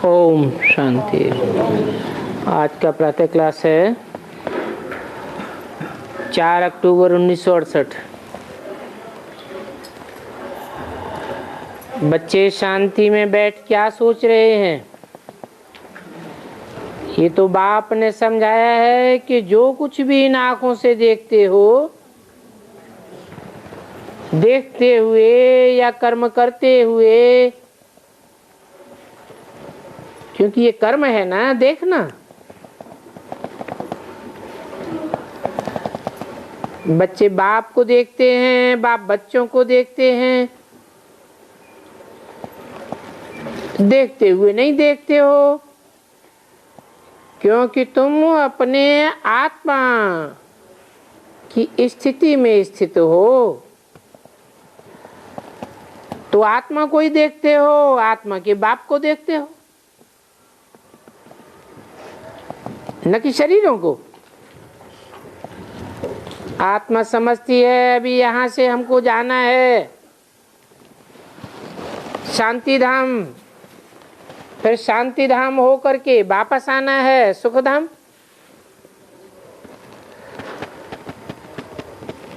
ओम शांति। आज का प्रातः क्लास है 4 अक्टूबर 1968। बच्चे शांति में बैठ क्या सोच रहे हैं? ये तो बाप ने समझाया है कि जो कुछ भी इन आँखों से देखते हो, देखते हुए या कर्म करते हुए, क्योंकि ये कर्म है ना देखना। बच्चे बाप को देखते हैं, बाप बच्चों को देखते हैं। देखते हुए नहीं देखते हो, क्योंकि तुम अपने आत्मा की स्थिति में स्थित हो। तो आत्मा को ही देखते हो, आत्मा के बाप को देखते हो, न कि शरीरों को। आत्मा समझती है अभी यहाँ से हमको जाना है शांति धाम, फिर शांति धाम हो करके वापस आना है सुख धाम।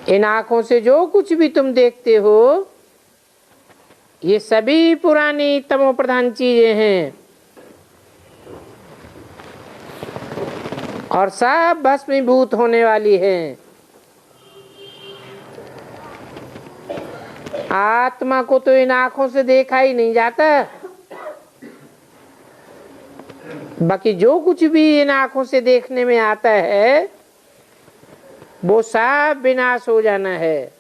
इन आँखों से जो कुछ भी तुम देखते हो, ये सभी पुरानी तमो प्रधान चीजें हैं और सब भस्मीभूत होने वाली हैं। आत्मा को तो इन आँखों से देखा ही नहीं जाता, बाकी जो कुछ भी इन आँखों से देखने में आता है वो सब विनाश हो जाना है।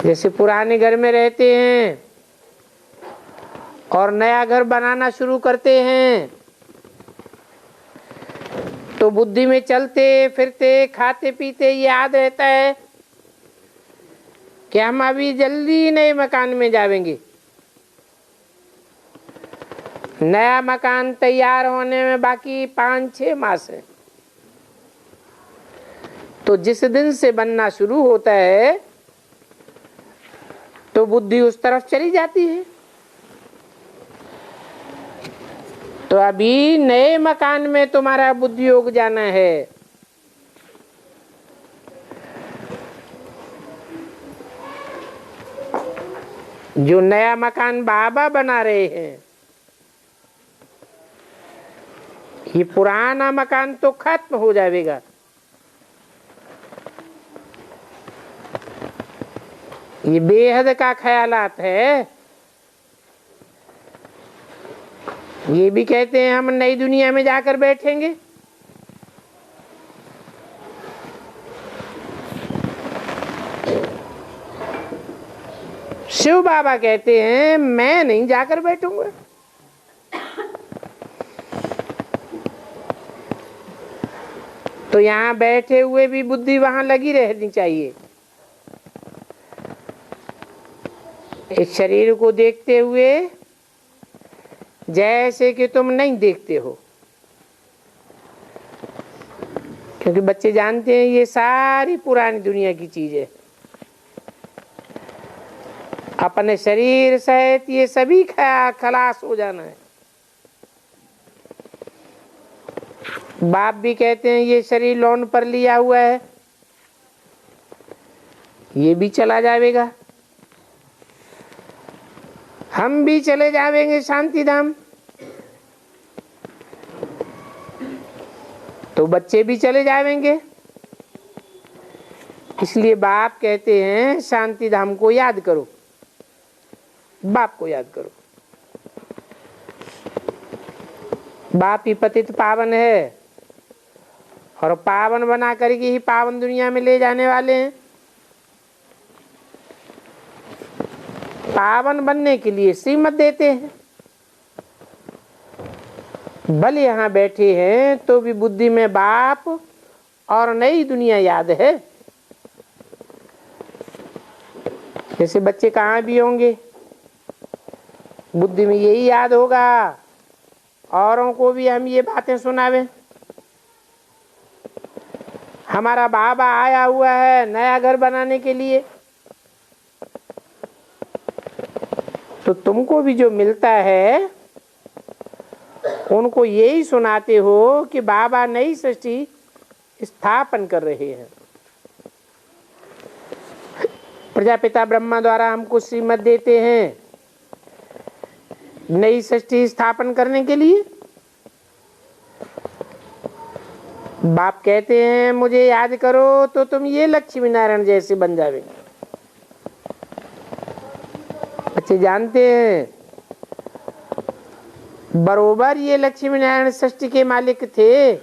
जैसे पुराने घर में रहते हैं और नया घर बनाना शुरू करते हैं, तो बुद्धि में चलते फिरते खाते पीते याद रहता है कि हम अभी जल्दी नए मकान में जाएंगे। नया मकान तैयार होने में बाकी 5-6 मास है। तो जिस दिन से बनना शुरू होता है तो बुद्धि उस तरफ चली जाती है। तो अभी नए मकान में तुम्हारा बुद्धि योग जाना है। जो नया मकान बाबा बना रहे हैं, ये पुराना मकान तो खत्म हो जाएगा। ये बेहद का ख्यालात है। ये भी कहते हैं हम नई दुनिया में जाकर बैठेंगे। शिव बाबा कहते हैं मैं नहीं जाकर बैठूंगा। तो यहाँ बैठे हुए भी बुद्धि वहां लगी रहनी चाहिए। इस शरीर को देखते हुए जैसे कि तुम नहीं देखते हो, क्योंकि बच्चे जानते हैं ये सारी पुरानी दुनिया की चीज है। अपने शरीर सहित ये सभी खलास हो जाना है। बाप भी कहते हैं ये शरीर लोन पर लिया हुआ है, ये भी चला जाएगा। हम भी चले जाएंगे शांति धाम, तो बच्चे भी चले जाएंगे। इसलिए बाप कहते हैं शांति धाम को याद करो, बाप को याद करो। बाप ही पतित पावन है और पावन बना करके ही पावन दुनिया में ले जाने वाले हैं। पावन बनने के लिए श्रीमत देते हैं। भले यहाँ बैठे हैं तो भी बुद्धि में बाप और नई दुनिया याद है। जैसे बच्चे कहाँ भी होंगे, बुद्धि में यही याद होगा, औरों को भी हम ये बातें सुनावें। हमारा बाबा आया हुआ है नया घर बनाने के लिए, तो तुमको भी जो मिलता है उनको यही सुनाते हो कि बाबा नई सृष्टि स्थापन कर रहे हैं। प्रजापिता ब्रह्मा द्वारा हमको श्रीमत देते हैं नई सृष्टि स्थापन करने के लिए। बाप कहते हैं मुझे याद करो तो तुम ये लक्ष्मी नारायण जैसे बन जाओगे। बच्चे जानते हैं बरोबर ये लक्ष्मी नारायण सृष्टि के मालिक थे।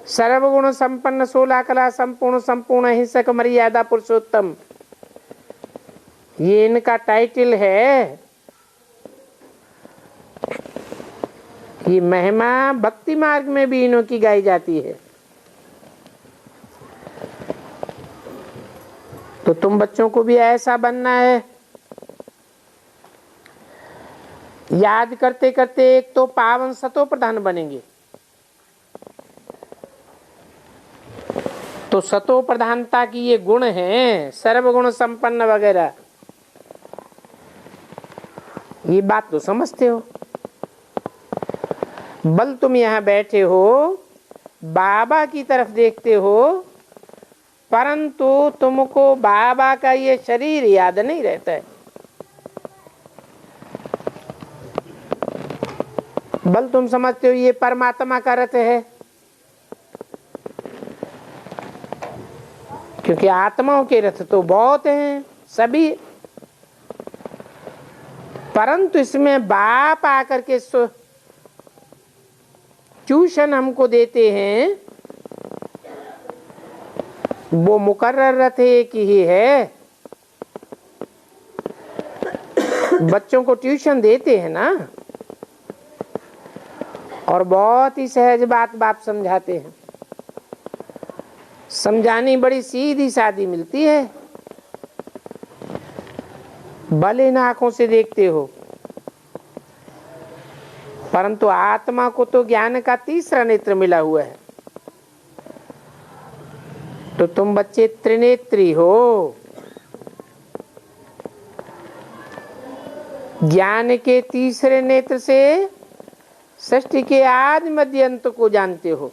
सर्वगुण संपन्न 16 कला संपूर्ण संपूर्ण हिंसक मर्यादा पुरुषोत्तम, ये इनका टाइटल है। ये महिमा भक्ति मार्ग में भी इन्हों की गाई जाती है। तो तुम बच्चों को भी ऐसा बनना है। याद करते करते एक तो पावन सतो प्रधान बनेंगे। तो सतो प्रधानता की ये गुण है, सर्वगुण संपन्न वगैरह, ये बात तो समझते हो। बल तुम यहां बैठे हो, बाबा की तरफ देखते हो, परंतु तुमको बाबा का ये शरीर याद नहीं रहता है। बल तुम समझते हो ये परमात्मा का रथ है, क्योंकि आत्माओं के रथ तो बहुत हैं सभी, परंतु इसमें बाप आकर के ट्यूशन हमको देते हैं। वो मुकर्रर रथ एक ही है। बच्चों को ट्यूशन देते हैं ना, और बहुत ही सहज बात बाप समझाते हैं। समझानी बड़ी सीधी सादी मिलती है। भले इन आंखों से देखते हो, परंतु आत्मा को तो ज्ञान का तीसरा नेत्र मिला हुआ है। तो तुम बच्चे त्रिनेत्री हो। ज्ञान के तीसरे नेत्र से सृष्टि के आदि मध्य अंत को जानते हो,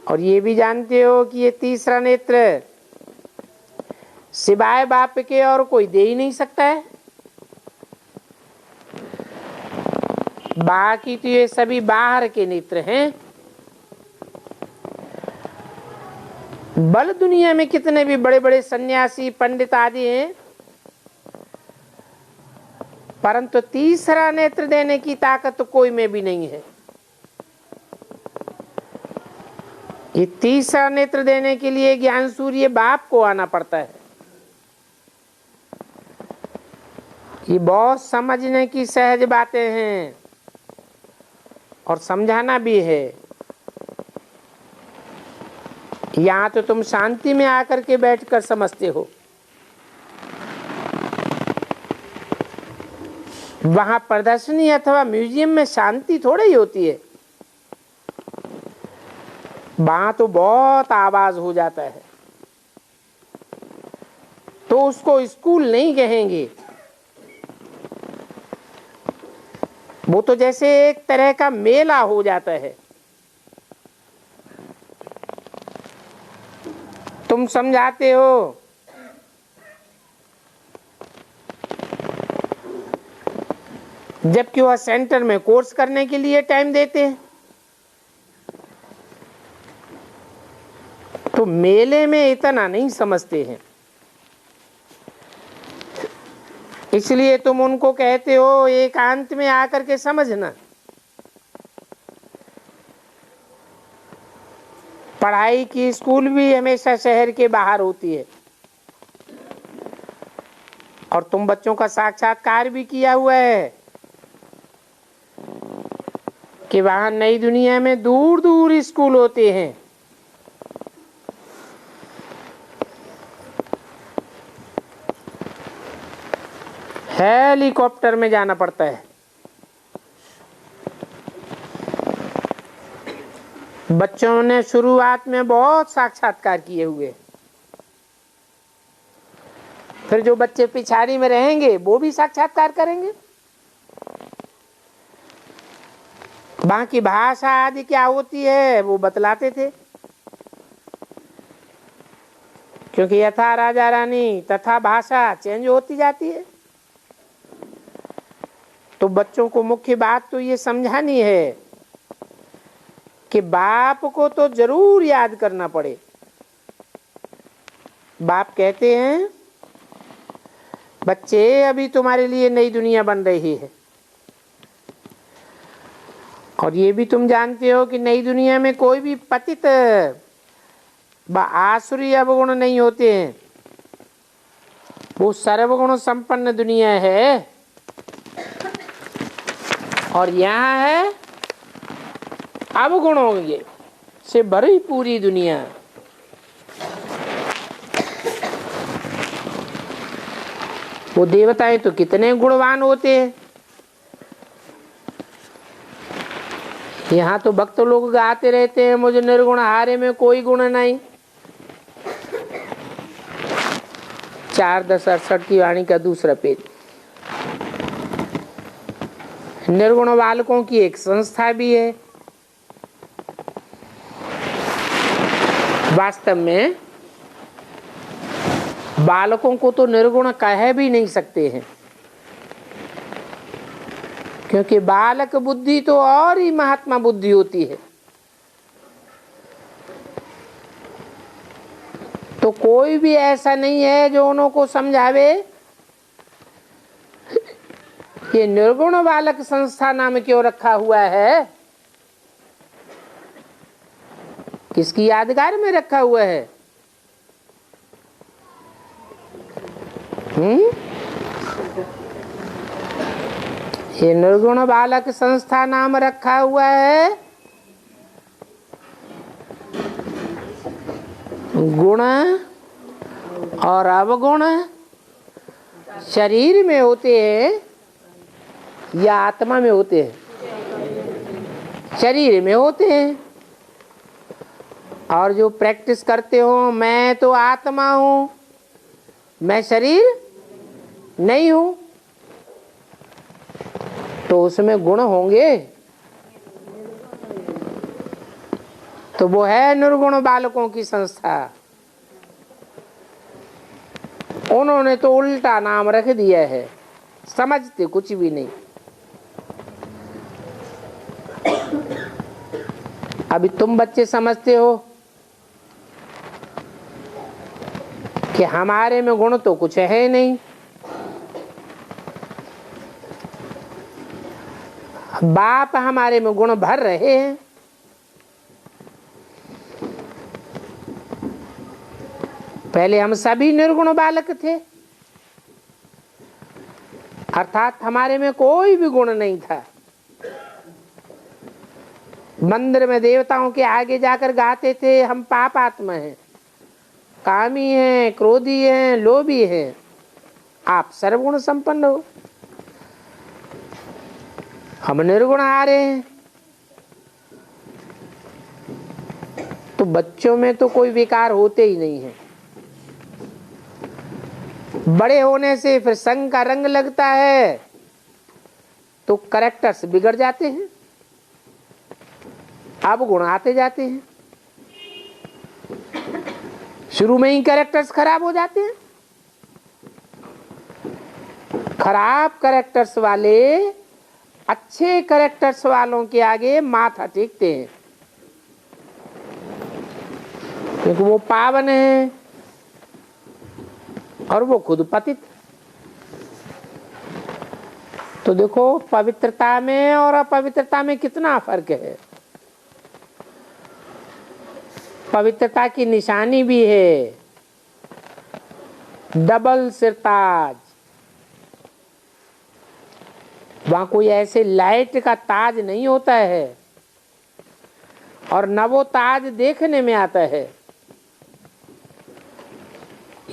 और ये भी जानते हो कि ये तीसरा नेत्र सिवाय बाप के और कोई दे ही नहीं सकता है। बाकी तो ये सभी बाहर के नेत्र हैं। बल दुनिया में कितने भी बड़े बड़े सन्यासी पंडित आदि हैं, परंतु तीसरा नेत्र देने की ताकत तो कोई में भी नहीं है। ये तीसरा नेत्र देने के लिए ज्ञान सूर्य बाप को आना पड़ता है। ये बहुत समझने की सहज बातें हैं और समझाना भी है। यहाँ तो तुम शांति में आकर के बैठकर समझते हो, वहां प्रदर्शनी अथवा म्यूजियम में शांति थोड़ी ही होती है। वहां तो बहुत आवाज हो जाता है। तो उसको स्कूल नहीं कहेंगे, वो तो जैसे एक तरह का मेला हो जाता है। तुम समझाते हो, जबकि वह सेंटर में कोर्स करने के लिए टाइम देते हैं। तो मेले में इतना नहीं समझते हैं, इसलिए तुम उनको कहते हो एकांत में आकर के समझना। पढ़ाई की स्कूल भी हमेशा शहर के बाहर होती है, और तुम बच्चों का साक्षात्कार भी किया हुआ है कि वहां नई दुनिया में दूर दूर स्कूल होते हैं। हेलीकॉप्टर में जाना पड़ता है। बच्चों ने शुरुआत में बहुत साक्षात्कार किए हुए, फिर जो बच्चे पिछाड़ी में रहेंगे वो भी साक्षात्कार करेंगे। बाकी भाषा आदि क्या होती है वो बतलाते थे, क्योंकि यथा राजा रानी तथा भाषा चेंज होती जाती है। तो बच्चों को मुख्य बात तो ये समझानी है कि बाप को तो जरूर याद करना पड़े। बाप कहते हैं बच्चे अभी तुम्हारे लिए नई दुनिया बन रही है, और ये भी तुम जानते हो कि नई दुनिया में कोई भी पतित व आसुरी अवगुण नहीं होते हैं, वो सर्वगुण संपन्न दुनिया है। और यहाँ है अवगुणों से भरी पूरी दुनिया। वो देवताएं तो कितने गुणवान होते हैं। यहाँ तो भक्त लोग गाते रहते हैं मुझे निर्गुण हारे में कोई गुण नहीं। 4:10:68 की वाणी का दूसरा पेज। निर्गुण बालकों की एक संस्था भी है। वास्तव में बालकों को तो निर्गुण कह भी नहीं सकते हैं, क्योंकि बालक बुद्धि तो और ही महात्मा बुद्धि होती है। तो कोई भी ऐसा नहीं है जो उनको समझावे ये निर्गुण बालक संस्था नाम क्यों रखा हुआ है, किसकी यादगार में रखा हुआ है। ये निर्गुण बालक संस्था नाम रखा हुआ है गुण और अवगुण शरीर में होते हैं या आत्मा में होते हैं? शरीर में होते हैं। और जो प्रैक्टिस करते हो मैं तो आत्मा हूं, मैं शरीर नहीं हूं, तो उसमें गुण होंगे। तो वो है निर्गुण बालकों की संस्था। उन्होंने तो उल्टा नाम रख दिया है, समझते कुछ भी नहीं। अभी तुम बच्चे समझते हो कि हमारे में गुण तो कुछ है नहीं, बाप हमारे में गुण भर रहे हैं। पहले हम सभी निर्गुण बालक थे, अर्थात हमारे में कोई भी गुण नहीं था। मंदिर में देवताओं के आगे जाकर गाते थे हम पापात्मा हैं, कामी हैं, क्रोधी हैं, लोभी हैं। आप सर्वगुण संपन्न हो, हम निर्गुण आ रहे हैं। तो बच्चों में तो कोई विकार होते ही नहीं है। बड़े होने से फिर संग का रंग लगता है तो कैरेक्टर्स बिगड़ जाते हैं, अब गुण आते जाते हैं। शुरू में ही कैरेक्टर्स खराब हो जाते हैं। खराब कैरेक्टर्स वाले अच्छे कैरेक्टर्स वालों के आगे माथा टेकते हैं, क्योंकि वो पावन है और वो खुद पतित। तो देखो पवित्रता में और अपवित्रता में कितना फर्क है। पवित्रता की निशानी भी है डबल सिरताज। वहां कोई ऐसे लाइट का ताज नहीं होता है और न वो ताज देखने में आता है।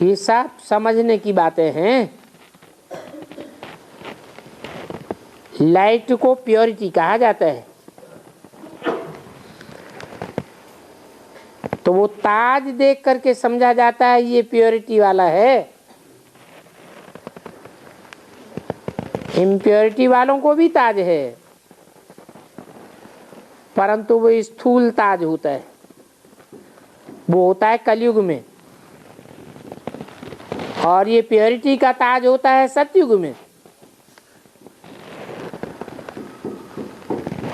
ये सब समझने की बातें हैं। लाइट को प्योरिटी कहा जाता है। तो वो ताज देख करके समझा जाता है ये प्योरिटी वाला है। इम्प्योरिटी वालों को भी ताज है, परंतु वो स्थूल ताज होता है, वो होता है कलयुग में, और ये प्योरिटी का ताज होता है सतयुग में।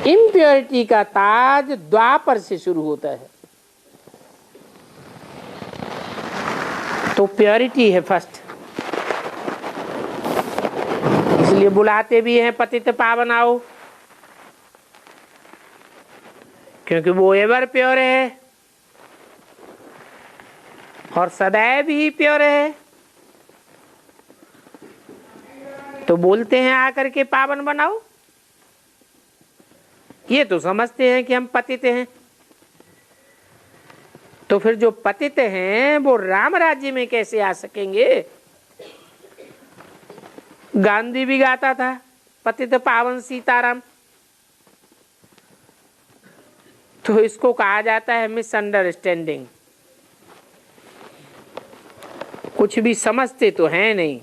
इम्प्योरिटी का ताज द्वापर से शुरू होता है। तो प्योरिटी है फर्स्ट, इसलिए बुलाते भी हैं पतित पावन आओ, क्योंकि वो एवर प्योर है और सदैव ही प्योर है। तो बोलते हैं आकर के पावन बनाओ। ये तो समझते हैं कि हम पतित हैं, तो फिर जो पतित हैं वो राम राज्य में कैसे आ सकेंगे? गांधी भी गाता था पतित पावन सीताराम। तो इसको कहा जाता है मिसअंडरस्टैंडिंग। कुछ भी समझते तो हैं नहीं।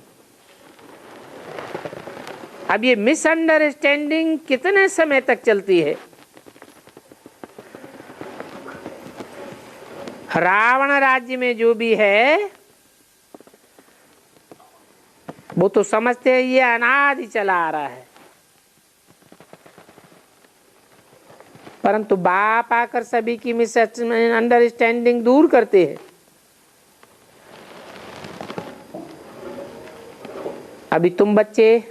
अब ये मिसअंडरस्टैंडिंग कितने समय तक चलती है? रावण राज्य में जो भी है वो तो समझते हैं ये अनादि चला आ रहा है, परंतु बाप आकर सभी की मिसअंडरस्टैंडिंग दूर करते हैं। अभी तुम बच्चे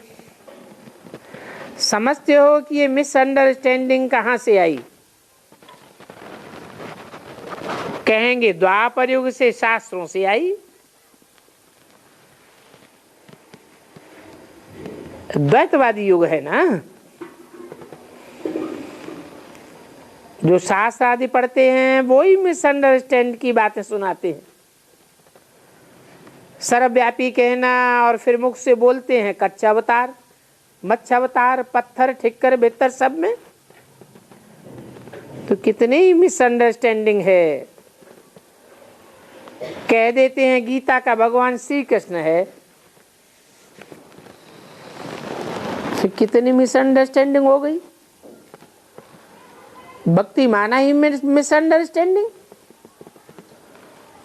समझते हो कि ये मिसअंडरस्टैंडिंग कहां से आई? कहेंगे द्वापर युग से, शास्त्रों से आई। द्वैतवादी युग है ना, जो शास्त्र आदि पढ़ते हैं वो ही मिसअंडरस्टैंड की बातें सुनाते हैं। सर्वव्यापी कहना और फिर मुख से बोलते हैं कच्चा अवतार, मच्छा अवतार, पत्थर, ठिक्कर, बेहतर सब में। तो कितनी ही मिसअंडरस्टैंडिंग है। कह देते हैं गीता का भगवान श्री कृष्ण है, फिर कितनी मिसअंडरस्टैंडिंग हो गई। भक्ति माना ही मिसअंडरस्टैंडिंग।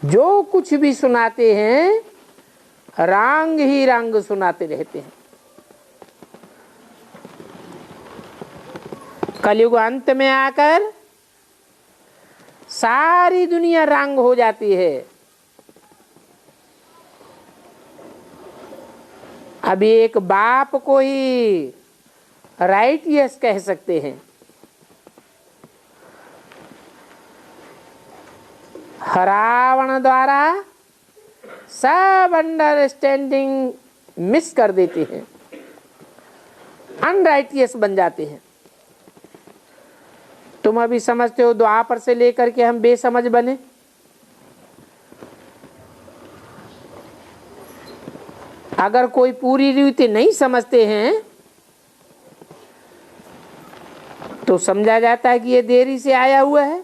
जो कुछ भी सुनाते हैं रांग ही रांग सुनाते रहते हैं। कलयुग अंत में आकर सारी दुनिया रांग हो जाती है। अभी एक बाप को ही राइट यस कह सकते हैं। रावण द्वारा सब अंडरस्टैंडिंग मिस कर देते हैं, अनराइटियस बन जाते हैं। तुम अभी समझते हो द्वापर से लेकर के हम बेसमझ बने। अगर कोई पूरी रीति नहीं समझते हैं तो समझा जाता है कि ये देरी से आया हुआ है।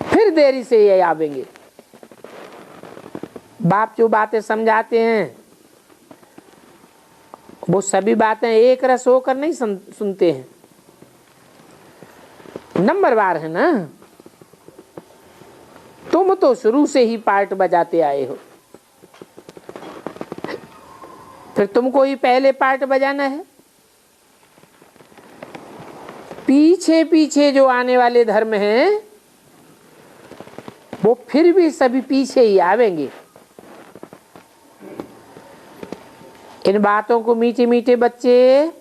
फिर देरी से ये आवेंगे। बाप जो बातें समझाते हैं वो सभी बातें एक रस होकर नहीं सुनते हैं, नंबरवार है ना। तुम तो शुरू से ही पार्ट बजाते आए हो, फिर तुमको ही पहले पार्ट बजाना है। पीछे पीछे जो आने वाले धर्म हैं वो फिर भी सभी पीछे ही आवेंगे। इन बातों को मीठे मीठे बच्चे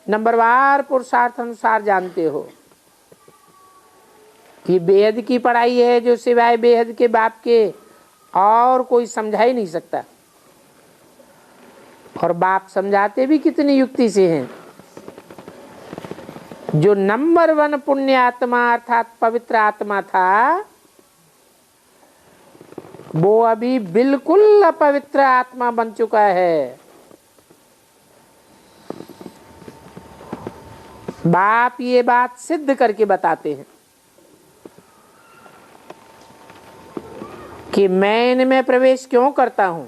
नंबरवार पुरुषार्थ अनुसार जानते हो। ये बेहद की पढ़ाई है जो सिवाय बेहद के बाप के और कोई समझा ही नहीं सकता। और बाप समझाते भी कितनी युक्ति से हैं। जो नंबर 1 पुण्य आत्मा अर्थात पवित्र आत्मा था वो अभी बिल्कुल अपवित्र आत्मा बन चुका है। बाप ये बात सिद्ध करके बताते हैं कि मैं इनमें प्रवेश क्यों करता हूं।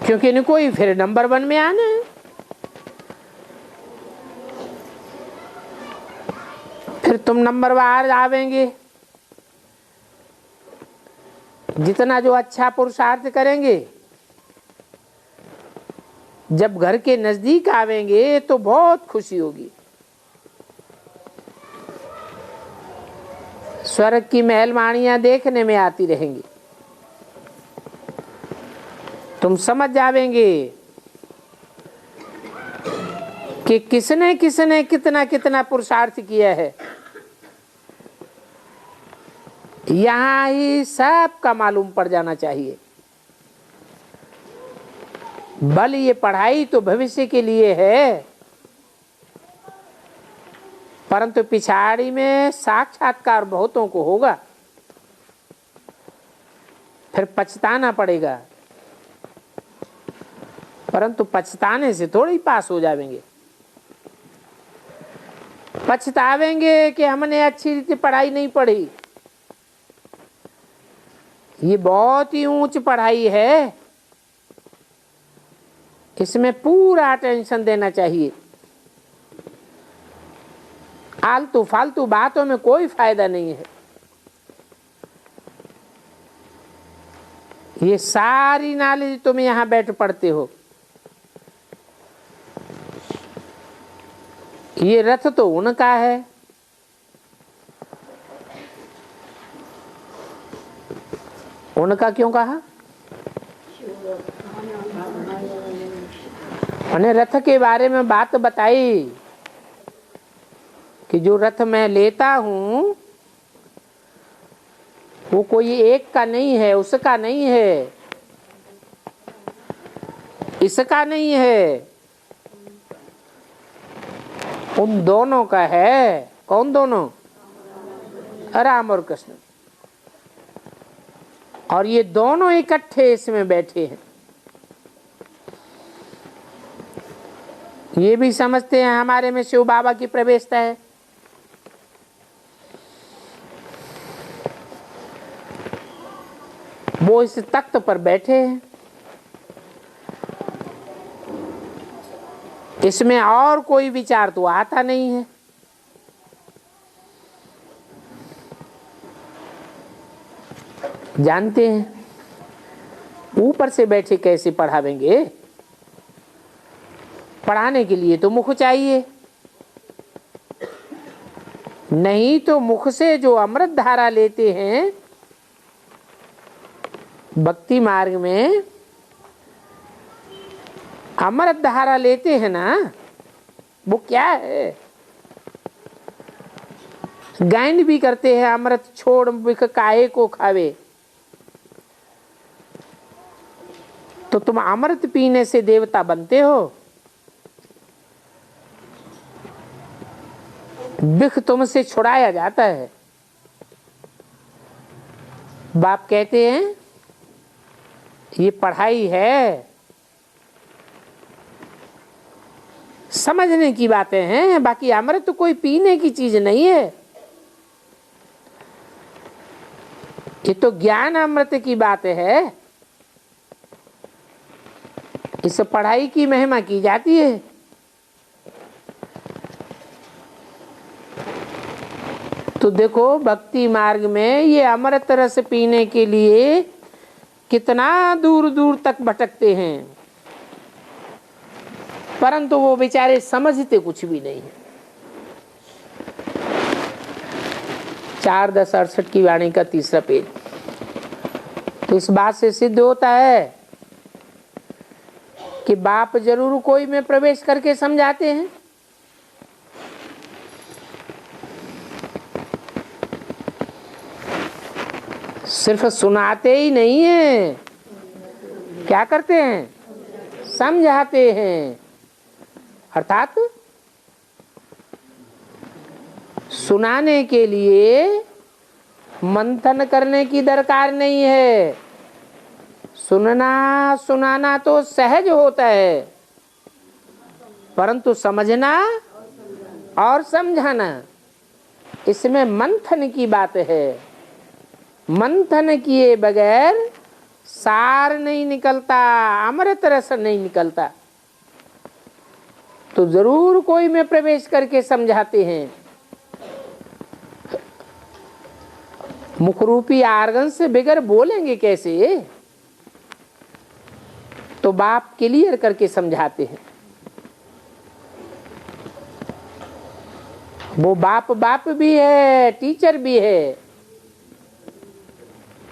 क्योंकि इनको ही फिर नंबर 1 में आना है। फिर तुम नंबर बार आवेंगे। जितना जो अच्छा पुरुषार्थ करेंगे, जब घर के नजदीक आवेंगे तो बहुत खुशी होगी। स्वर्ग की महलमानियां देखने में आती रहेंगी। तुम समझ जावेंगे कि किसने किसने कितना कितना पुरुषार्थ किया है। यहां ही सबका मालूम पड़ जाना चाहिए। बल ये पढ़ाई तो भविष्य के लिए है, परंतु पिछाड़ी में साक्षात्कार बहुतों को होगा, फिर पछताना पड़ेगा। परंतु पछताने से थोड़ी पास हो जाएंगे। पछतावेंगे कि हमने अच्छी रीति पढ़ाई नहीं पढ़ी। ये बहुत ही ऊंच पढ़ाई है, इसमें पूरा अटेंशन देना चाहिए। आलतू फालतू बातों में कोई फायदा नहीं है। ये सारी नॉलेज तुम यहां बैठ पढ़ते हो। ये रथ तो उनका है। उनका क्यों कहा? उन्हें रथ के बारे में बात बताई कि जो रथ मैं लेता हूं वो कोई एक का नहीं है, उसका नहीं है, इसका नहीं है, उन दोनों का है। कौन दोनों? राम और कृष्ण। और ये दोनों इकट्ठे इसमें बैठे हैं। ये भी समझते हैं हमारे में शिव बाबा की प्रवेशता है। वो इस तख्त पर बैठे हैं। इसमें और कोई विचार तो आता नहीं है। जानते हैं ऊपर से बैठे कैसे पढ़ावेंगे? पढ़ाने के लिए तो मुख चाहिए, नहीं तो मुख से जो अमृत धारा लेते हैं भक्ति मार्ग में, अमृत धारा लेते हैं ना, वो क्या है? गायन भी करते हैं अमृत छोड़ बिख काहे को खावे। तो तुम अमृत पीने से देवता बनते हो, बिख तुमसे छुड़ाया जाता है। बाप कहते हैं ये पढ़ाई है, समझने की बातें हैं, बाकी अमृत तो कोई पीने की चीज नहीं है। ये तो ज्ञान अमृत की बात है। इस पढ़ाई की महिमा की जाती है। तो देखो भक्ति मार्ग में ये अमृत रस पीने के लिए कितना दूर दूर तक भटकते हैं, परंतु वो बेचारे समझते कुछ भी नहीं है। 4:10:68 की वाणी का 3रा पेज। तो इस बात से सिद्ध होता है कि बाप जरूर कोई में प्रवेश करके समझाते हैं। सिर्फ सुनाते ही नहीं है, क्या करते हैं? समझाते हैं। अर्थात सुनाने के लिए मंथन करने की दरकार नहीं है। सुनना सुनाना तो सहज होता है, परंतु समझना और समझाना इसमें मंथन की बात है। मंथन किए बगैर सार नहीं निकलता, अमृत रस नहीं निकलता। तो जरूर कोई में प्रवेश करके समझाते हैं। मुखरूपी आर्गन से बगैर बोलेंगे कैसे? तो बाप क्लियर करके समझाते हैं। वो बाप बाप भी है, टीचर भी है,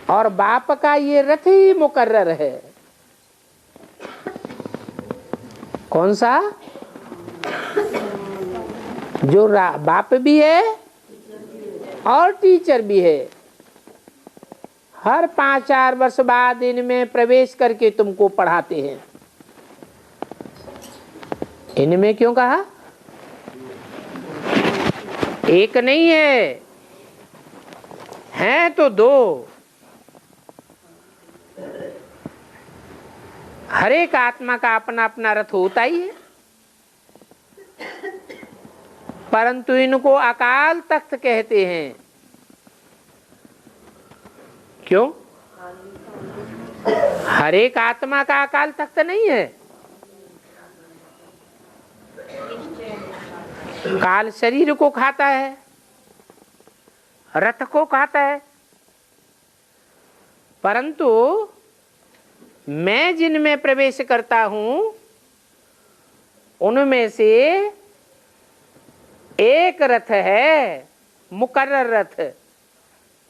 और बाप का ये रथ ही मुकर्रर है। कौन सा? जो बाप भी है और टीचर भी है। हर 5-4 वर्ष बाद इनमें प्रवेश करके तुमको पढ़ाते हैं। इनमें क्यों कहा? एक नहीं है तो 2। हर एक आत्मा का अपना अपना रथ होता ही है, परंतु इनको अकाल तख्त कहते हैं। क्यों? हर एक आत्मा का अकाल तख्त नहीं है। काल शरीर को खाता है, रथ को खाता है, परंतु मैं जिनमें प्रवेश करता हूं उनमें से एक रथ है, मुकर्रर रथ,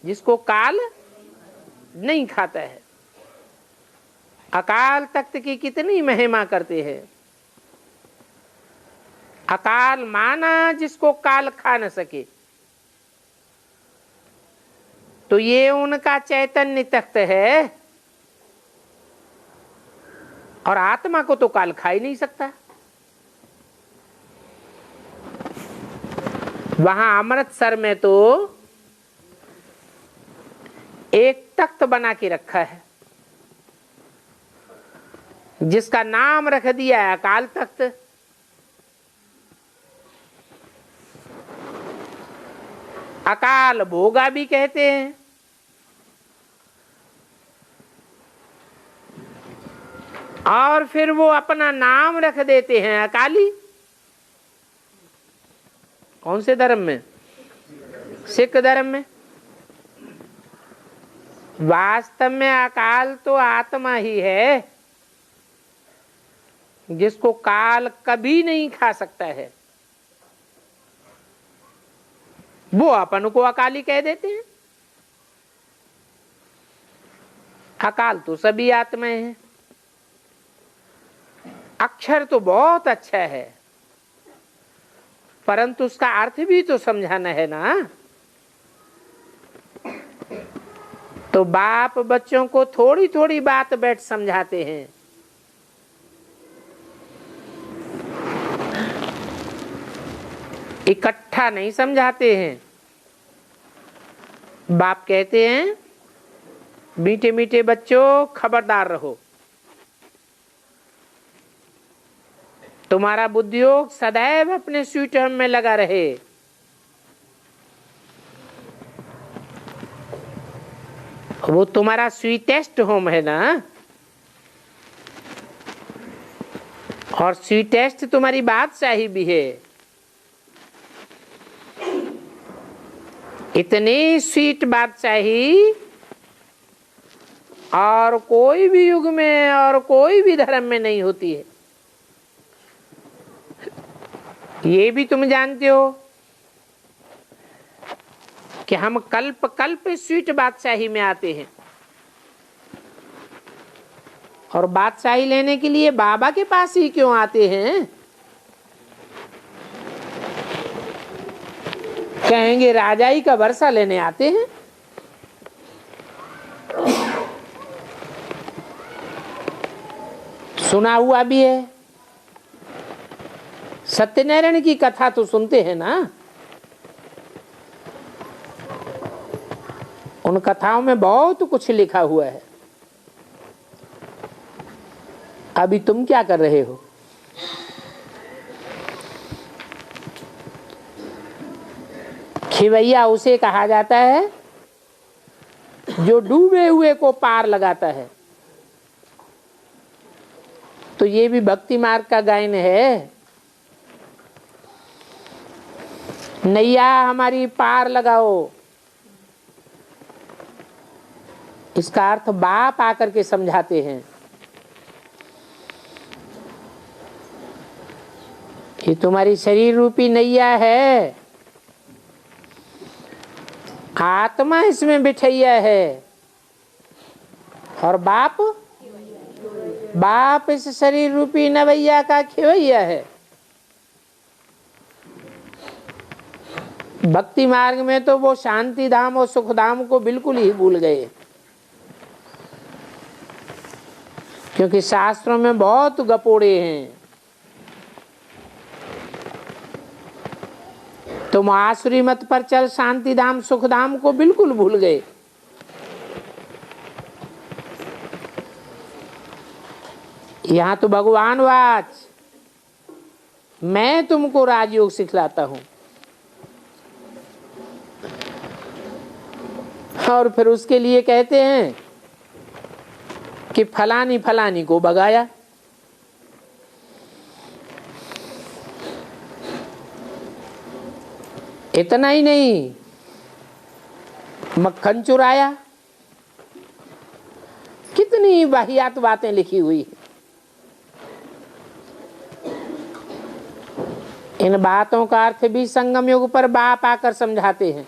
जिसको काल नहीं खाता है। अकाल तख्त की कितनी महिमा करते हैं। अकाल माना जिसको काल खा न सके। तो ये उनका चैतन्य तख्त है, और आत्मा को तो काल खा ही नहीं सकता। वहां अमृतसर में तो एक तख्त बना के रखा है, जिसका नाम रख दिया है अकाल तख्त। अकाल भोगा भी कहते हैं। और फिर वो अपना नाम रख देते हैं अकाली। कौन से धर्म में? सिख धर्म में। वास्तव में अकाल तो आत्मा ही है, जिसको काल कभी नहीं खा सकता है। वो अपन को अकाली कह देते हैं। अकाल तो सभी आत्माएं हैं। अक्षर तो बहुत अच्छा है, परंतु उसका अर्थ भी तो समझाना है ना। तो बाप बच्चों को थोड़ी थोड़ी बात बैठ समझाते हैं। इकट्ठा नहीं समझाते हैं। बाप कहते हैं, मीठे मीठे बच्चों खबरदार रहो। तुम्हारा बुद्धियोग सदैव अपने स्वीट होम में लगा रहे। वो तुम्हारा स्वीटेस्ट होम है ना, और स्वीटेस्ट तुम्हारी बादशाही भी है। इतनी स्वीट बादशाही और कोई भी युग में और कोई भी धर्म में नहीं होती है। ये भी तुम जानते हो कि हम कल्प कल्प स्वीट बादशाही में आते हैं, और बादशाही लेने के लिए बाबा के पास ही क्यों आते हैं? कहेंगे राजाई का वर्षा लेने आते हैं। सुना हुआ भी है। सत्यनारायण की कथा तो सुनते हैं ना। उन कथाओं में बहुत कुछ लिखा हुआ है। अभी तुम क्या कर रहे हो? खेवैया उसे कहा जाता है जो डूबे हुए को पार लगाता है। तो ये भी भक्ति मार्ग का गायन है। नैया हमारी पार लगाओ, इसका अर्थ बाप आकर के समझाते हैं। ये तुम्हारी शरीर रूपी नैया है, आत्मा इसमें बिठैया है, और बाप इस शरीर रूपी नवैया का खेवैया है। भक्ति मार्ग में तो वो शांति धाम और सुख धाम को बिल्कुल ही भूल गए, क्योंकि शास्त्रों में बहुत गपोड़े हैं। तुम आसुरी मत पर चल, शांति धाम सुख धाम को बिल्कुल भूल गए। यहां तो भगवान वाच, मैं तुमको राजयोग सिखलाता हूं, और फिर उसके लिए कहते हैं कि फलानी फलानी को भगाया। इतना ही नहीं, मक्खन चुराया। कितनी वाहियात बातें लिखी हुई। इन बातों का अर्थ भी संगम युग पर बाप आकर समझाते हैं।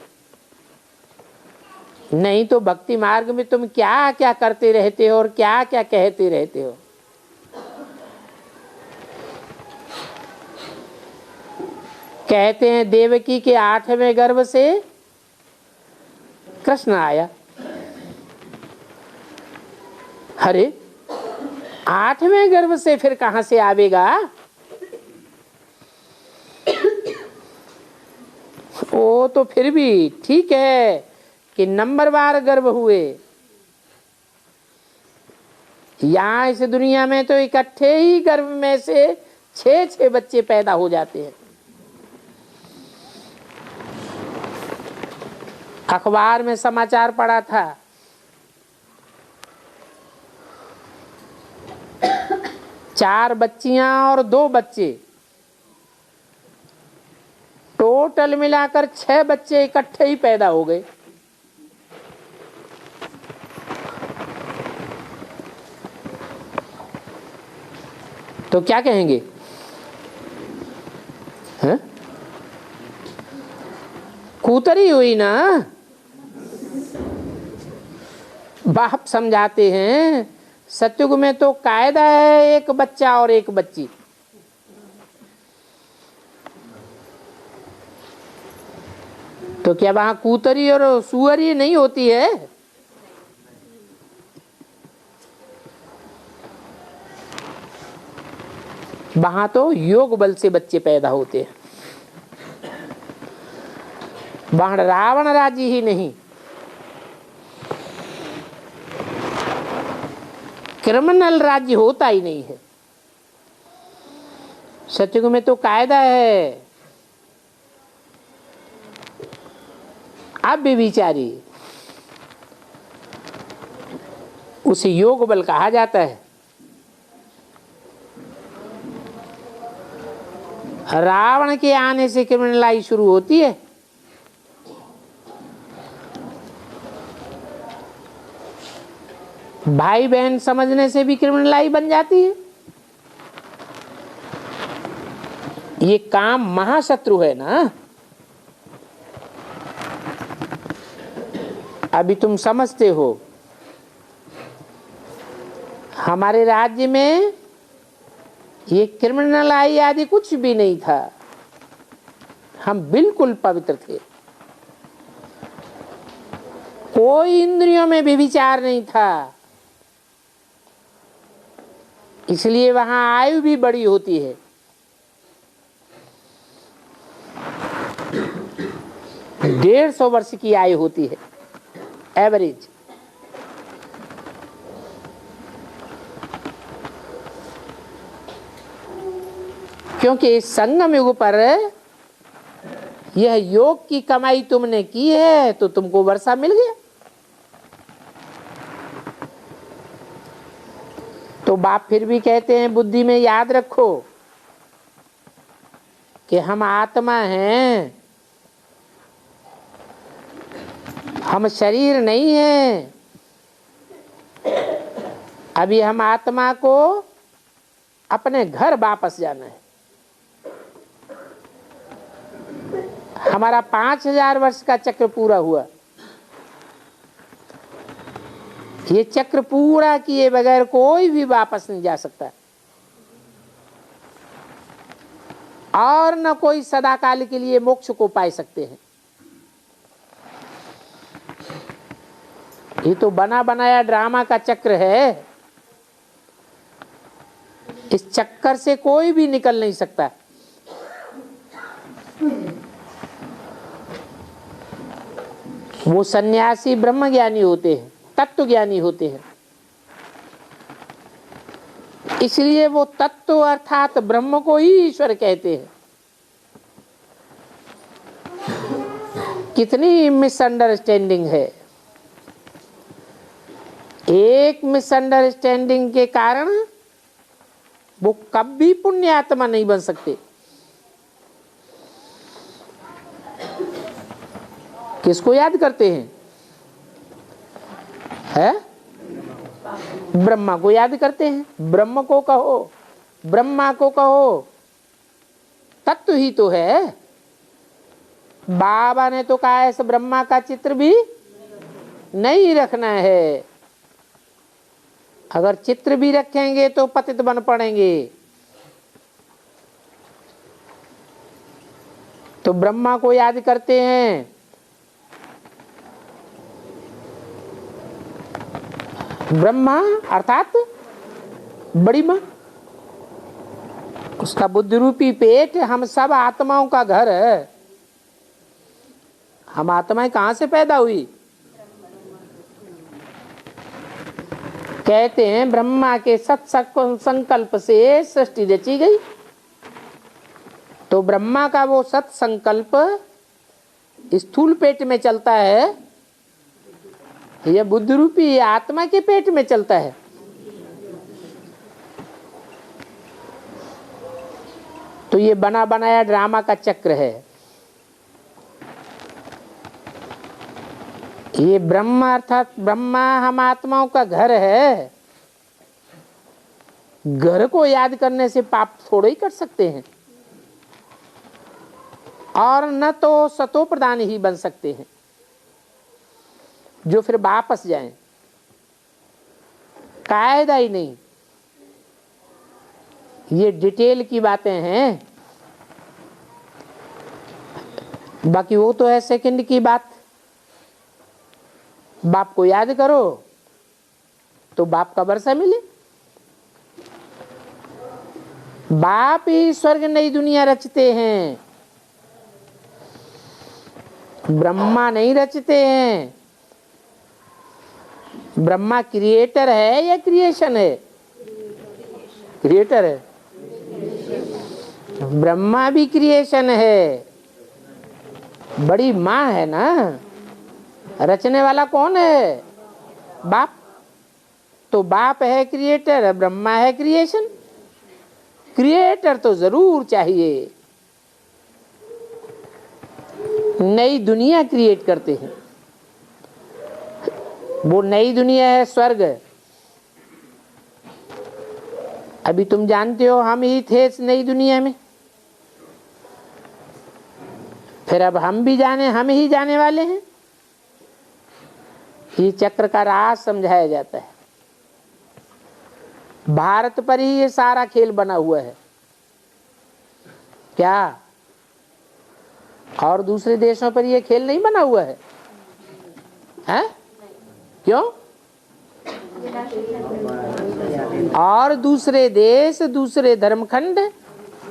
नहीं तो भक्ति मार्ग में तुम क्या क्या करते रहते हो और क्या क्या कहते रहते हो। कहते हैं देवकी के 8वें गर्भ से कृष्ण आया। अरे 8वें गर्भ से फिर कहां से आवेगा? वो तो फिर भी ठीक है कि नंबरवार गर्भ हुए। यहां इस दुनिया में तो इकट्ठे ही गर्भ में से 6 बच्चे पैदा हो जाते हैं। अखबार में समाचार पढ़ा था, 4 बच्चियां और 2 बच्चे, टोटल मिलाकर 6 बच्चे इकट्ठे ही पैदा हो गए। तो क्या कहेंगे? हैं? कूतरी हुई ना। बाप समझाते हैं सत्युग में तो कायदा है 1 बच्चा और 1 बच्ची। तो क्या वहां कूतरी और सुअरी नहीं होती है? वहां तो योग बल से बच्चे पैदा होते हैं। वहां रावण राज्य ही नहीं, क्रिमिनल राज्य होता ही नहीं है। सत्युग में तो कायदा है, अब भी विचारी उसे योग बल कहा जाता है। रावण के आने से क्रिमिनलाई शुरू होती है। भाई बहन समझने से भी क्रिमिनलाई बन जाती है। ये काम महाशत्रु है ना। अभी तुम समझते हो, हमारे राज्य में ये क्रिमिनलाई आदि कुछ भी नहीं था। हम बिल्कुल पवित्र थे, कोई इंद्रियों में भी विचार नहीं था। इसलिए वहां आयु भी बड़ी होती है। डेढ़ 150 वर्ष की आयु होती है एवरेज। क्योंकि इस संगम युग पर यह योग की कमाई तुमने की है तो तुमको वर्षा मिल गया। तो बाप फिर भी कहते हैं बुद्धि में याद रखो कि हम आत्मा हैं, हम शरीर नहीं हैं। अभी हम आत्मा को अपने घर वापस जाना है। हमारा 5000 वर्ष का चक्र पूरा हुआ। ये चक्र पूरा किए बगैर कोई भी वापस नहीं जा सकता और न कोई सदाकाल के लिए मोक्ष को पा सकते हैं। ये तो बना बनाया ड्रामा का चक्र है। इस चक्कर से कोई भी निकल नहीं सकता। वो सन्यासी ब्रह्म ज्ञानी होते हैं, तत्व ज्ञानी होते हैं। इसलिए वो तत्व अर्थात ब्रह्म को ही ईश्वर कहते हैं। कितनी मिसअंडरस्टैंडिंग है। एक मिसअंडरस्टैंडिंग के कारण वो कभी पुण्य आत्मा नहीं बन सकते। किसको याद करते हैं? है? ब्रह्मा को याद करते हैं। ब्रह्म को कहो, ब्रह्मा को कहो, तत्व ही तो है। बाबा ने तो कहा ऐसे ब्रह्मा का चित्र भी नहीं रखना है। अगर चित्र भी रखेंगे तो पतित बन पड़ेंगे। तो ब्रह्मा को याद करते हैं। ब्रह्मा अर्थात बड़ी मां, उसका बुद्धि रूपी पेट हम सब आत्माओं का घर है। हम आत्माएं कहां से पैदा हुई? कहते हैं ब्रह्मा के सत्संकल्प से सृष्टि रची गई। तो ब्रह्मा का वो सत्संकल्प स्थूल पेट में चलता है, यह बुद्धि रूपी आत्मा के पेट में चलता है। तो ये बना बनाया ड्रामा का चक्र है। ये ब्रह्मा अर्थात ब्रह्मा हम आत्माओं का घर है। घर को याद करने से पाप थोड़े ही कर सकते हैं और न तो सतो प्रधान ही बन सकते हैं जो फिर वापस जाएं। कायदा ही नहीं। ये डिटेल की बातें हैं, बाकी वो तो है सेकंड की बात। बाप को याद करो तो बाप का वर्षा मिले। बाप ही स्वर्ग नई दुनिया रचते हैं, ब्रह्मा नहीं रचते हैं। ब्रह्मा क्रिएटर है या क्रिएशन है? क्रिएटर है। ब्रह्मा भी क्रिएशन है। बड़ी मां है ना। रचने वाला कौन है? बाप। तो बाप है क्रिएटर, ब्रह्मा है क्रिएशन। क्रिएटर तो जरूर चाहिए। नई दुनिया क्रिएट करते हैं। वो नई दुनिया है स्वर्ग। अभी तुम जानते हो हम ही थे इस नई दुनिया में, फिर अब हम ही जाने वाले हैं। ये चक्र का राज समझाया जाता है। भारत पर ही ये सारा खेल बना हुआ है क्या? और दूसरे देशों पर ये खेल नहीं बना हुआ है? हैं? क्यों? और दूसरे देश, दूसरे धर्मखंड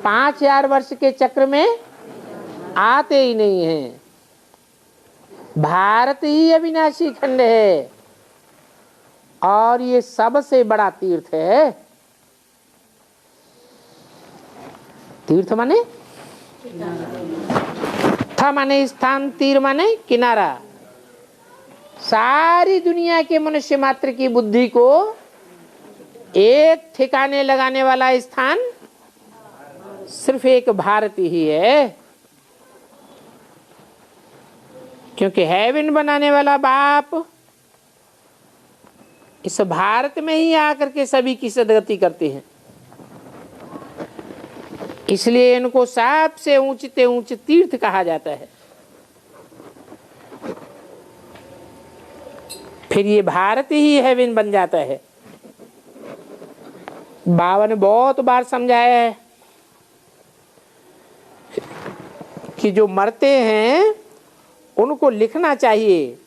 5000 वर्ष के चक्र में आते ही नहीं हैं। भारत ही अविनाशी खंड है और ये सबसे बड़ा तीर्थ है। तीर्थ माने थ माने स्थान, तीर माने किनारा। सारी दुनिया के मनुष्य मात्र की बुद्धि को एक ठिकाने लगाने वाला स्थान सिर्फ एक भारत ही है, क्योंकि हेवन बनाने वाला बाप इस भारत में ही आकर के सभी की सदगति करते हैं। इसलिए इनको सबसे ऊंचते ऊंच तीर्थ कहा जाता है। फिर ये भारत ही हेवन बन जाता है। बाबा ने बहुत बार समझाया है कि जो मरते हैं उनको लिखना चाहिए।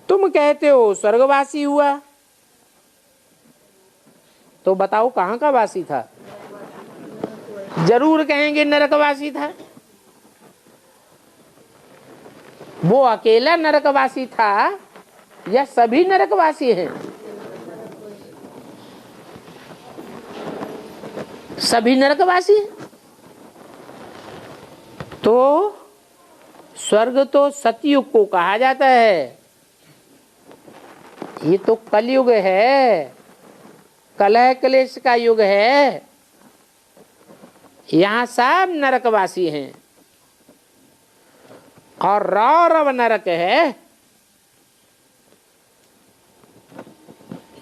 तुम कहते हो स्वर्गवासी हुआ, तो बताओ कहां का वासी था? जरूर कहेंगे नरकवासी था। वो अकेला नरकवासी था या सभी नरकवासी हैं? सभी नरकवासी हैं। तो स्वर्ग तो सतयुग को कहा जाता है। ये तो कलयुग है, कलह क्लेश का युग है। यहां सब नरकवासी हैं और रौरव नरक है।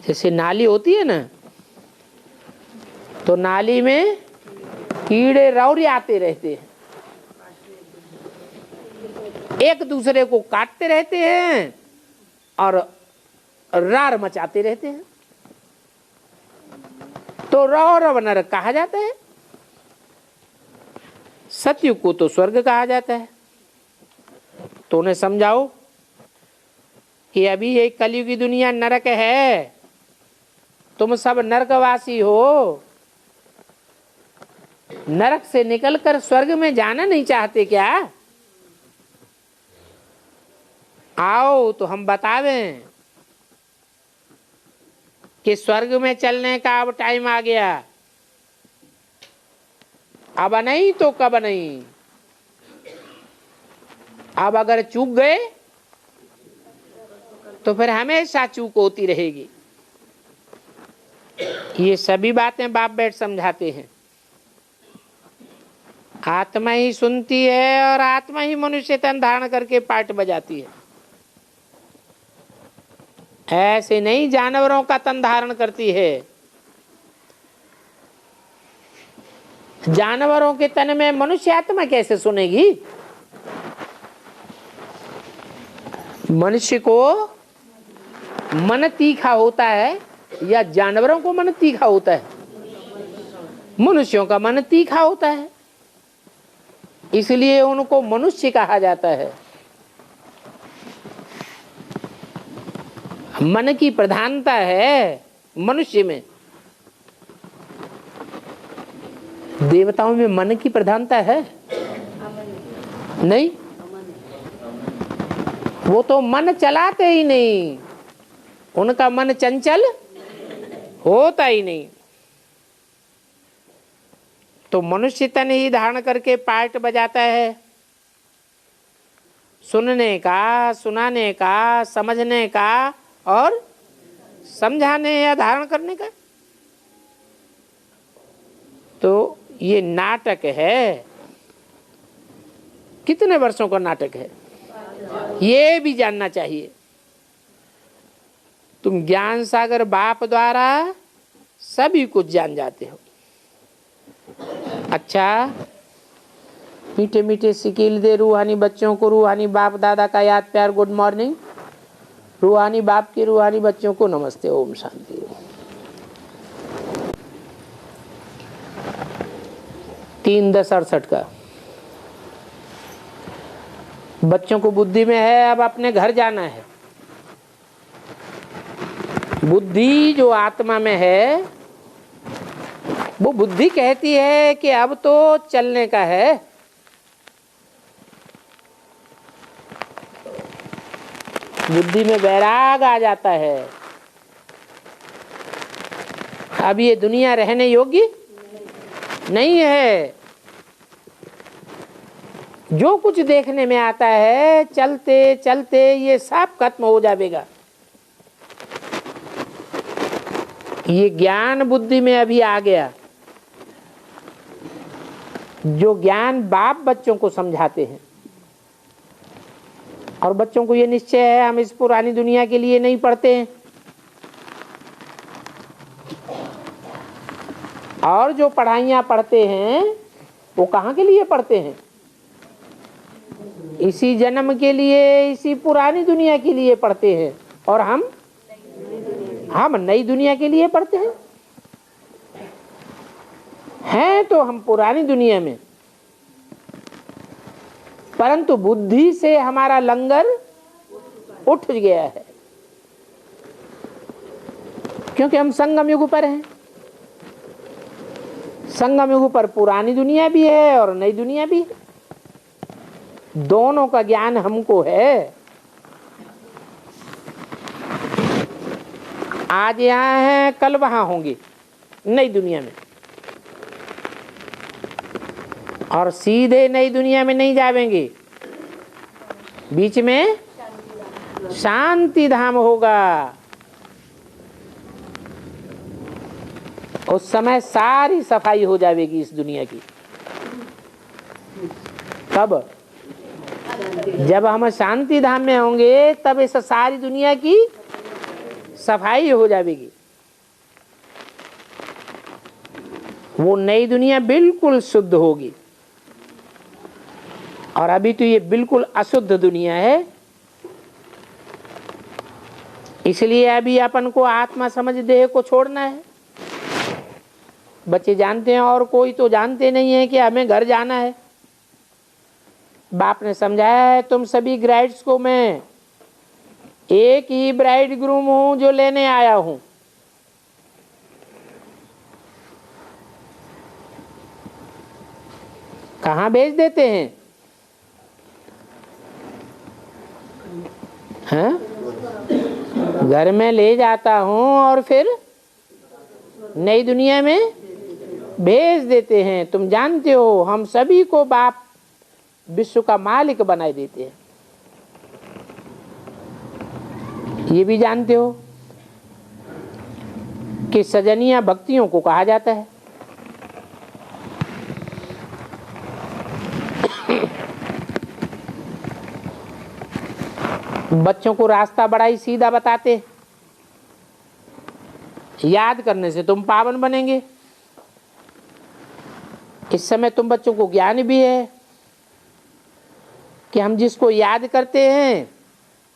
जैसे नाली होती है ना, तो नाली में कीड़े रौरी आते रहते हैं, एक दूसरे को काटते रहते हैं और रार मचाते रहते हैं। तो रौरव नरक कहा जाता है। सतयुग को तो स्वर्ग कहा जाता है। तो उन्हें समझाओ कि अभी ये कलयुगी दुनिया नरक है, तुम सब नरकवासी हो। नरक से निकलकर स्वर्ग में जाना नहीं चाहते क्या? आओ तो हम बतावें कि स्वर्ग में चलने का अब टाइम आ गया। अब नहीं तो कब नहीं। अब अगर चूक गए तो फिर हमेशा चूक होती रहेगी। ये सभी बातें बाप बैठ समझाते हैं। आत्मा ही सुनती है और आत्मा ही मनुष्य तन धारण करके पाठ बजाती है। ऐसे नहीं जानवरों का तन धारण करती है। जानवरों के तन में मनुष्य आत्मा कैसे सुनेगी? मनुष्य को मन तीखा होता है या जानवरों को मन तीखा होता है? मनुष्यों का मन तीखा होता है, इसलिए उनको मनुष्य कहा जाता है। मन की प्रधानता है मनुष्य में। देवताओं में मन की प्रधानता है नहीं। वो तो मन चलाते ही नहीं, उनका मन चंचल होता ही नहीं। तो मनुष्य तन ही धारण करके पार्ट बजाता है। सुनने का, सुनाने का, समझने का और समझाने या धारण करने का। तो ये नाटक है। कितने वर्षों का नाटक है ये भी जानना चाहिए। तुम ज्ञान सागर बाप द्वारा सभी कुछ जान जाते हो। अच्छा, मीठे मीठे सिकील दे रूहानी बच्चों को, रूहानी बाप दादा का याद प्यार, गुड मॉर्निंग। रूहानी बाप के रूहानी बच्चों को नमस्ते, ओम शांति। 3-10-68 का बच्चों को बुद्धि में है, अब अपने घर जाना है। बुद्धि जो आत्मा में है, वो बुद्धि कहती है कि अब तो चलने का है। बुद्धि में वैराग आ जाता है। अब ये दुनिया रहने योग्य नहीं है। जो कुछ देखने में आता है चलते चलते ये सब खत्म हो जाएगा। ये ज्ञान बुद्धि में अभी आ गया। जो ज्ञान बाप बच्चों को समझाते हैं और बच्चों को ये निश्चय है हम इस पुरानी दुनिया के लिए नहीं पढ़ते हैं, और जो पढ़ाइयाँ पढ़ते हैं वो कहाँ के लिए पढ़ते हैं? इसी जन्म के लिए, इसी पुरानी दुनिया के लिए पढ़ते हैं। और हम नई दुनिया के लिए पढ़ते हैं तो हम पुरानी दुनिया में, परंतु बुद्धि से हमारा लंगर उठ गया है, क्योंकि हम संगम युग पर हैं। संगम युग पर पुरानी दुनिया भी है और नई दुनिया भी है, दोनों का ज्ञान हमको है। आज यहाँ हैं कल वहां होंगे नई दुनिया में, और सीधे नई दुनिया में नहीं जावेंगे, बीच में शांति धाम होगा। उस समय सारी सफाई हो जाएगी इस दुनिया की। कब? जब हम शांति धाम में होंगे तब इस सारी दुनिया की सफाई हो जाएगी। वो नई दुनिया बिल्कुल शुद्ध होगी, और अभी तो ये बिल्कुल अशुद्ध दुनिया है। इसलिए अभी अपन को आत्मा समझ देह को छोड़ना है। बच्चे जानते हैं और कोई तो जानते नहीं है कि हमें घर जाना है। बाप ने समझाया है तुम सभी ब्राइड्स को मैं एक ही ब्राइड ग्रूम हूं जो लेने आया हूं। कहां भेज देते हैं? हाँ? घर में ले जाता हूं और फिर नई दुनिया में भेज देते हैं। तुम जानते हो हम सभी को बाप विश्व का मालिक बनाए देते हैं। ये भी जानते हो कि सजनिया भक्तियों को कहा जाता है। बच्चों को रास्ता बड़ा ही सीधा बताते, याद करने से तुम पावन बनेंगे। इस समय तुम बच्चों को ज्ञान भी है कि हम जिसको याद करते हैं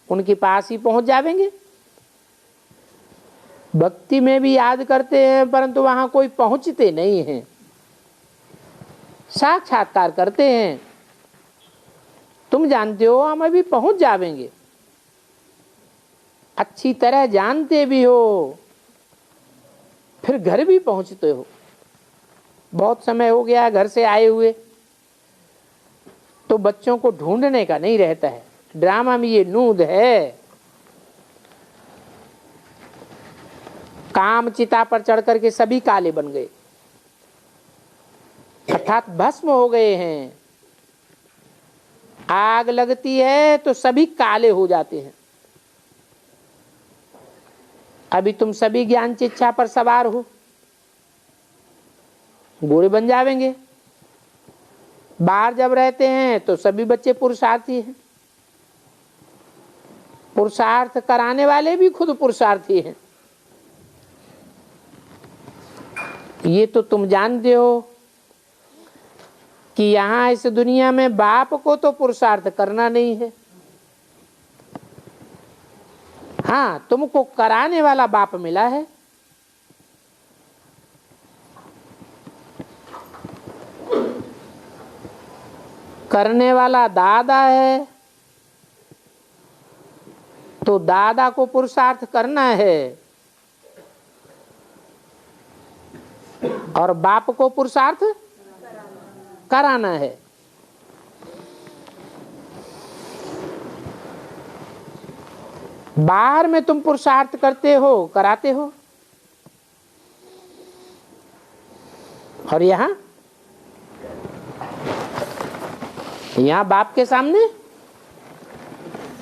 उनके पास ही पहुंच जाएंगे। भक्ति में भी याद करते हैं परंतु वहां कोई पहुंचते नहीं हैं। साक्षात्कार करते हैं, तुम जानते हो हम अभी पहुंच जाएंगे। अच्छी तरह जानते भी हो, फिर घर भी पहुंचते हो। बहुत समय हो गया घर से आए हुए, तो बच्चों को ढूंढने का नहीं रहता है। ड्रामा में ये नूद है। काम चिता पर चढ़ करके सभी काले बन गए, अर्थात भस्म हो गए हैं। आग लगती है तो सभी काले हो जाते हैं। अभी तुम सभी ज्ञान चिच्छा पर सवार हो, गोरे बन जाएंगे। बाहर जब रहते हैं तो सभी बच्चे पुरुषार्थी हैं। पुरुषार्थ कराने वाले भी खुद पुरुषार्थी हैं। ये तो तुम जानते हो कि यहाँ इस दुनिया में बाप को तो पुरुषार्थ करना नहीं है। हाँ, तुमको कराने वाला बाप मिला है। करने वाला दादा है, तो दादा को पुरुषार्थ करना है और बाप को पुरुषार्थ कराना है। बाहर में तुम पुरुषार्थ करते हो, कराते हो, और यहां यहाँ बाप के सामने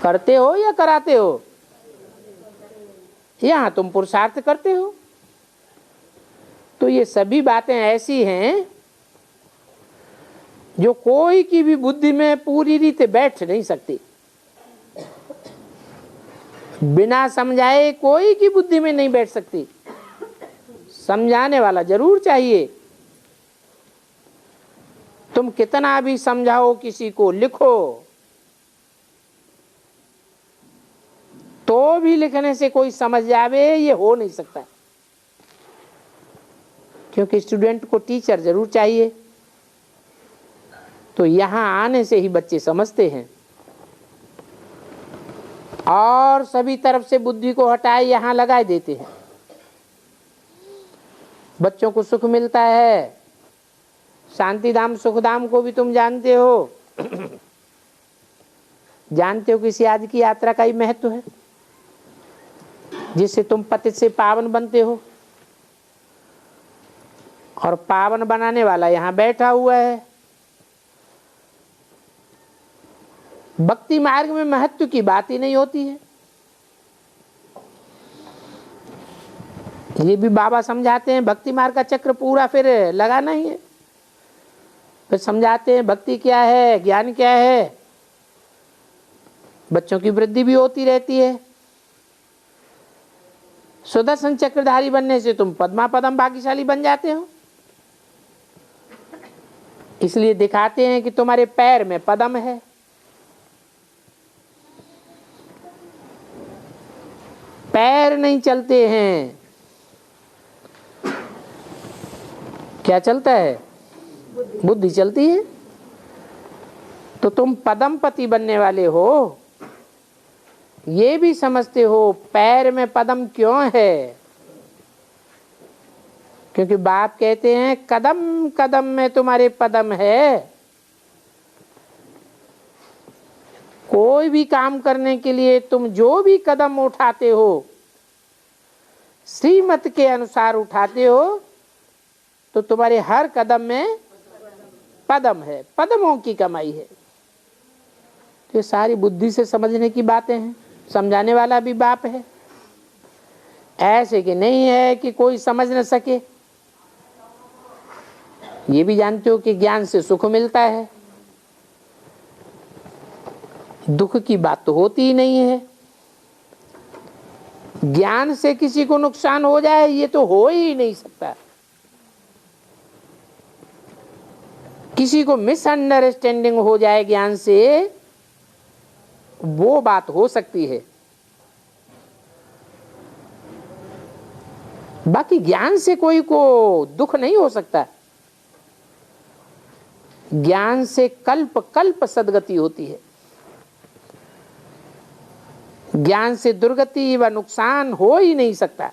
करते हो या कराते हो? यहाँ तुम पुरुषार्थ करते हो। तो ये सभी बातें ऐसी हैं जो कोई की भी बुद्धि में पूरी रीते बैठ नहीं सकती। बिना समझाए कोई की बुद्धि में नहीं बैठ सकती। समझाने वाला जरूर चाहिए। तुम कितना भी समझाओ किसी को, लिखो, तो भी लिखने से कोई समझ जावे ये हो नहीं सकता, क्योंकि स्टूडेंट को टीचर जरूर चाहिए। तो यहां आने से ही बच्चे समझते हैं, और सभी तरफ से बुद्धि को हटाए यहां लगा देते हैं। बच्चों को सुख मिलता है। शांतिधाम सुखधाम को भी तुम जानते हो। जानते हो किसी आज की यात्रा का ही महत्व है, जिससे तुम पतित से पावन बनते हो, और पावन बनाने वाला यहां बैठा हुआ है। भक्ति मार्ग में महत्व की बात ही नहीं होती है। ये भी बाबा समझाते हैं, भक्ति मार्ग का चक्र पूरा फिर लगाना ही है। फिर समझाते हैं भक्ति क्या है, ज्ञान क्या है। बच्चों की वृद्धि भी होती रहती है। सुदर्शन चक्रधारी बनने से तुम पद्मा पदम भाग्यशाली बन जाते हो। इसलिए दिखाते हैं कि तुम्हारे पैर में पदम है। पैर नहीं चलते हैं, क्या चलता है? बुद्धि चलती है। तो तुम पदमपति बनने वाले हो, ये भी समझते हो। पैर में पदम क्यों है? क्योंकि बाप कहते हैं कदम कदम में तुम्हारे पदम है। कोई भी काम करने के लिए तुम जो भी कदम उठाते हो, श्रीमत के अनुसार उठाते हो, तो तुम्हारे हर कदम में पदम है, पदमों की कमाई है। तो ये सारी बुद्धि से समझने की बातें हैं। समझाने वाला भी बाप है। ऐसे कि नहीं है कि कोई समझ न सके। ये भी जानते हो कि ज्ञान से सुख मिलता है, दुख की बात तो होती ही नहीं है। ज्ञान से किसी को नुकसान हो जाए ये तो हो ही नहीं सकता। किसी को मिसअंडरस्टैंडिंग हो जाए ज्ञान से, वो बात हो सकती है। बाकी ज्ञान से कोई को दुख नहीं हो सकता। ज्ञान से कल्प कल्प सदगति होती है। ज्ञान से दुर्गति व नुकसान हो ही नहीं सकता।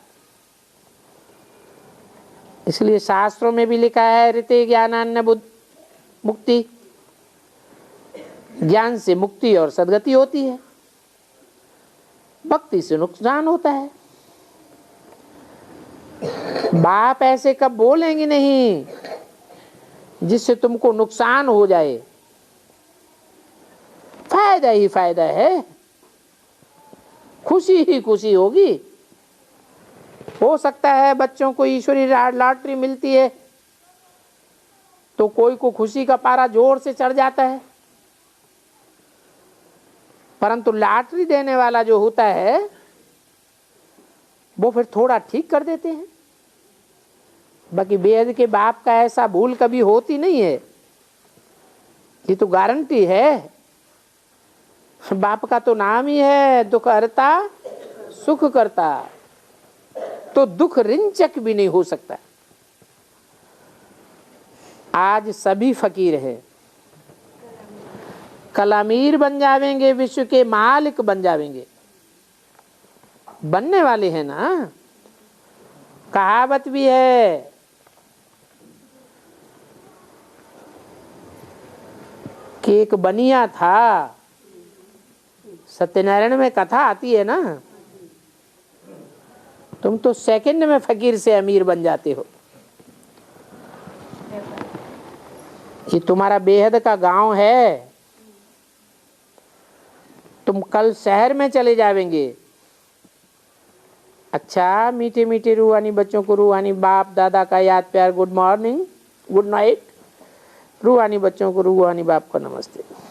इसलिए शास्त्रों में भी लिखा है ऋते ज्ञानान्न मुक्ति। ज्ञान से मुक्ति और सदगति होती है, भक्ति से नुकसान होता है। बाप ऐसे कब बोलेंगे नहीं जिससे तुमको नुकसान हो जाए। फायदा ही फायदा है, खुशी ही खुशी होगी। हो सकता है बच्चों को ईश्वरी लॉटरी मिलती है तो कोई को खुशी का पारा जोर से चढ़ जाता है, परंतु लॉटरी देने वाला जो होता है वो फिर थोड़ा ठीक कर देते हैं। बाकी बेहद के बाप का ऐसा भूल कभी होती नहीं है, ये तो गारंटी है। बाप का तो नाम ही है दुख हरता सुख करता, तो दुख रिंचक भी नहीं हो सकता। आज सभी फकीर हैं, कल अमीर बन जावेंगे, विश्व के मालिक बन जावेंगे, बनने वाले हैं ना। कहावत भी है कि एक बनिया था, सत्यनारायण में कथा आती है ना, तुम तो सेकंड में फकीर से अमीर बन जाते हो। ये तुम्हारा बेहद का गांव है, तुम कल शहर में चले जाएंगे। अच्छा मीठे मीठे रूहानी बच्चों को रूहानी बाप दादा का याद प्यार, गुड मॉर्निंग, गुड नाइट। रूहानी बच्चों को रूहानी बाप का नमस्ते।